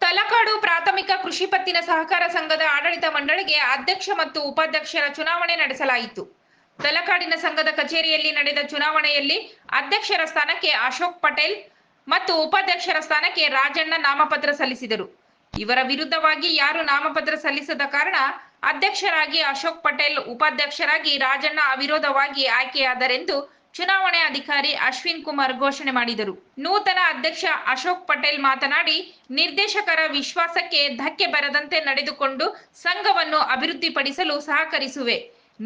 ತಲಕಾಡು ಪ್ರಾಥಮಿಕ ಕೃಷಿ ಪತ್ತಿನ ಸಹಕಾರ ಸಂಘದ ಆಡಳಿತ ಮಂಡಳಿಗೆ ಅಧ್ಯಕ್ಷ ಮತ್ತು ಉಪಾಧ್ಯಕ್ಷರ ಚುನಾವಣೆ ನಡೆಸಲಾಯಿತು. ತಲಕಾಡಿನ ಸಂಘದ ಕಚೇರಿಯಲ್ಲಿ ನಡೆದ ಚುನಾವಣೆಯಲ್ಲಿ ಅಧ್ಯಕ್ಷರ ಸ್ಥಾನಕ್ಕೆ ಅಶೋಕ್ ಪಟೇಲ್ ಮತ್ತು ಉಪಾಧ್ಯಕ್ಷರ ಸ್ಥಾನಕ್ಕೆ ರಾಜಣ್ಣ ನಾಮಪತ್ರ ಸಲ್ಲಿಸಿದರು. ಇವರ ವಿರುದ್ಧವಾಗಿ ಯಾರು ನಾಮಪತ್ರ ಸಲ್ಲಿಸದ ಕಾರಣ ಅಧ್ಯಕ್ಷರಾಗಿ ಅಶೋಕ್ ಪಟೇಲ್, ಉಪಾಧ್ಯಕ್ಷರಾಗಿ ರಾಜಣ್ಣ ಅವಿರೋಧವಾಗಿ ಆಯ್ಕೆಯಾದರೆಂದು ಚುನಾವಣೆ ಅಧಿಕಾರಿ ಅಶ್ವಿನ್ ಕುಮಾರ್ ಘೋಷಣೆ ಮಾಡಿದರು. ನೂತನ ಅಧ್ಯಕ್ಷ ಅಶೋಕ್ ಪಟೇಲ್ ಮಾತನಾಡಿ, ನಿರ್ದೇಶಕರ ವಿಶ್ವಾಸಕ್ಕೆ ಧಕ್ಕೆ ಬರದಂತೆ ನಡೆದುಕೊಂಡು ಸಂಘವನ್ನು ಅಭಿವೃದ್ಧಿಪಡಿಸಲು ಸಹಕರಿಸುವೆ.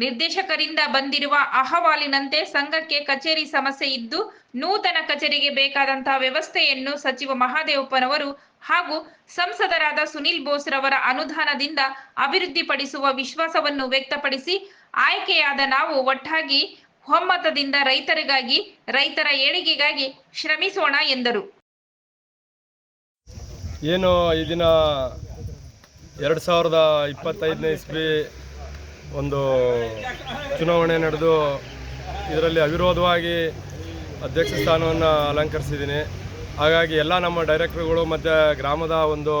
ನಿರ್ದೇಶಕರಿಂದ ಬಂದಿರುವ ಅಹವಾಲಿನಂತೆ ಸಂಘಕ್ಕೆ ಕಚೇರಿ ಸಮಸ್ಯೆ ಇದ್ದು, ನೂತನ ಕಚೇರಿಗೆ ಬೇಕಾದಂತಹ ವ್ಯವಸ್ಥೆಯನ್ನು ಸಚಿವ ಮಹಾದೇವಪ್ಪನವರು ಹಾಗೂ ಸಂಸದರಾದ ಸುನಿಲ್ ಬೋಸ್ ರವರ ಅನುದಾನದಿಂದ ಅಭಿವೃದ್ಧಿಪಡಿಸುವ ವಿಶ್ವಾಸವನ್ನು ವ್ಯಕ್ತಪಡಿಸಿ, ಆಯ್ಕೆಯಾದ ನಾವು ಒಟ್ಟಾಗಿ ಒಮ್ಮತದಿಂದ ರೈತರಿಗಾಗಿ, ರೈತರ ಏಳಿಗೆಗಾಗಿ ಶ್ರಮಿಸೋಣ ಎಂದರು. ಏನು ಈ ದಿನ 2025ನೇ ಇಸ್ವಿ ಒಂದು ಚುನಾವಣೆ ನಡೆದು ಇದರಲ್ಲಿ ಅವಿರೋಧವಾಗಿ ಅಧ್ಯಕ್ಷ ಸ್ಥಾನವನ್ನು ಅಲಂಕರಿಸಿದ್ದೀನಿ. ಹಾಗಾಗಿ ಎಲ್ಲ ನಮ್ಮ ಡೈರೆಕ್ಟರ್ಗಳು ಮತ್ತು ಗ್ರಾಮದ ಒಂದು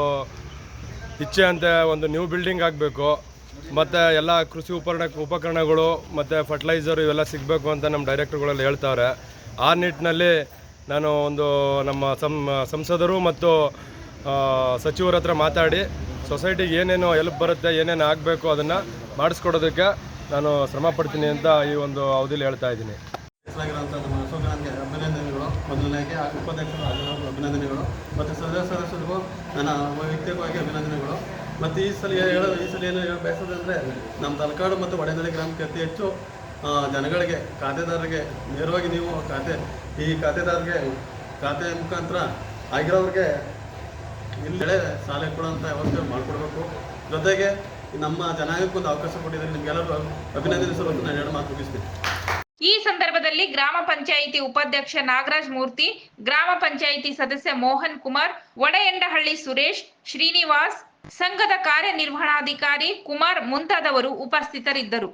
ಇಚ್ಛೆ ಅಂತೆ ಒಂದು ನ್ಯೂ ಬಿಲ್ಡಿಂಗ್ ಆಗಬೇಕು ಮತ್ತು ಎಲ್ಲ ಕೃಷಿ ಉಪಕರಣಗಳು ಮತ್ತು ಫರ್ಟಿಲೈಸರು ಇವೆಲ್ಲ ಸಿಗಬೇಕು ಅಂತ ನಮ್ಮ ಡೈರೆಕ್ಟರ್ಗಳೆಲ್ಲ ಹೇಳ್ತಾವ್ರೆ. ಆ ನಿಟ್ಟಿನಲ್ಲಿ ನಾನು ಒಂದು ನಮ್ಮ ಸಂಸದರು ಮತ್ತು ಸಚಿವರ ಹತ್ರ ಮಾತಾಡಿ ಸೊಸೈಟಿಗೆ ಏನೇನು ಹೆಲ್ಪ್ ಬರುತ್ತೆ, ಏನೇನು ಆಗಬೇಕು ಅದನ್ನು ಮಾಡಿಸ್ಕೊಡೋದಕ್ಕೆ ನಾನು ಶ್ರಮ ಪಡ್ತೀನಿ ಅಂತ ಈ ಒಂದು ಅವಧಿಯಲ್ಲಿ ಹೇಳ್ತಾ ಇದ್ದೀನಿ. ನಮ್ಮ ಅಶೋಕನಿಗೆ ಅಭಿನಂದನೆಗಳು. ಮೊದಲನೇಗೆ ಉಪಾಧ್ಯಕ್ಷರು ಅಭಿನಂದನೆಗಳು ಮತ್ತು ಸದಸ್ಯರಿಗೂ ನನ್ನ ವೈಯಕ್ತಿಕವಾಗಿ ಅಭಿನಂದನೆಗಳು. ಮತ್ತು ಈ ಸಲ ಏನು ಬಯಸೋದಂದರೆ ನಮ್ಮ ತಲಕಾಡು ಮತ್ತು ಒಡೆನಳ್ಳಿ ಗ್ರಾಮಕ್ಕೆ ಅತಿ ಹೆಚ್ಚು ಜನಗಳಿಗೆ, ಖಾತೆದಾರರಿಗೆ ನೇರವಾಗಿ ನೀವು ಖಾತೆದಾರರಿಗೆ ಖಾತೆ ಮುಖಾಂತರ ಆಗಿರೋರಿಗೆ ಇಲ್ಲಿ ಸಾಲ ಕೊಡುವಂಥ ವ್ಯವಸ್ಥೆ ಮಾಡಿಕೊಡ್ಬೇಕು. ಜೊತೆಗೆ ನಮ್ಮ ಜನಾಂಗಕ್ಕೆ ಒಂದು ಅವಕಾಶ ಕೊಟ್ಟಿದ್ದಾರೆ. ನಿಮಗೆಲ್ಲರೂ ಅಭಿನಂದನೆ ಸಲುವಾಗಿ ನಾನು 2 ಮಾತು ಮುಗಿಸ್ತೀನಿ. ಈ ಸಂದರ್ಭದಲ್ಲಿ ಗ್ರಾಮ ಪಂಚಾಯಿತಿ ಉಪಾಧ್ಯಕ್ಷ ನಾಗರಾಜ್ ಮೂರ್ತಿ, ಗ್ರಾಮ ಪಂಚಾಯಿತಿ ಸದಸ್ಯ ಮೋಹನ್ ಕುಮಾರ್, ಒಡೆಯಂಡಹಳ್ಳಿ ಸುರೇಶ್, ಶ್ರೀನಿವಾಸ್, ಸಂಘದ ಕಾರ್ಯನಿರ್ವಹಣಾಧಿಕಾರಿ ಕುಮಾರ್ ಮುಂತಾದವರು ಉಪಸ್ಥಿತರಿದ್ದರು.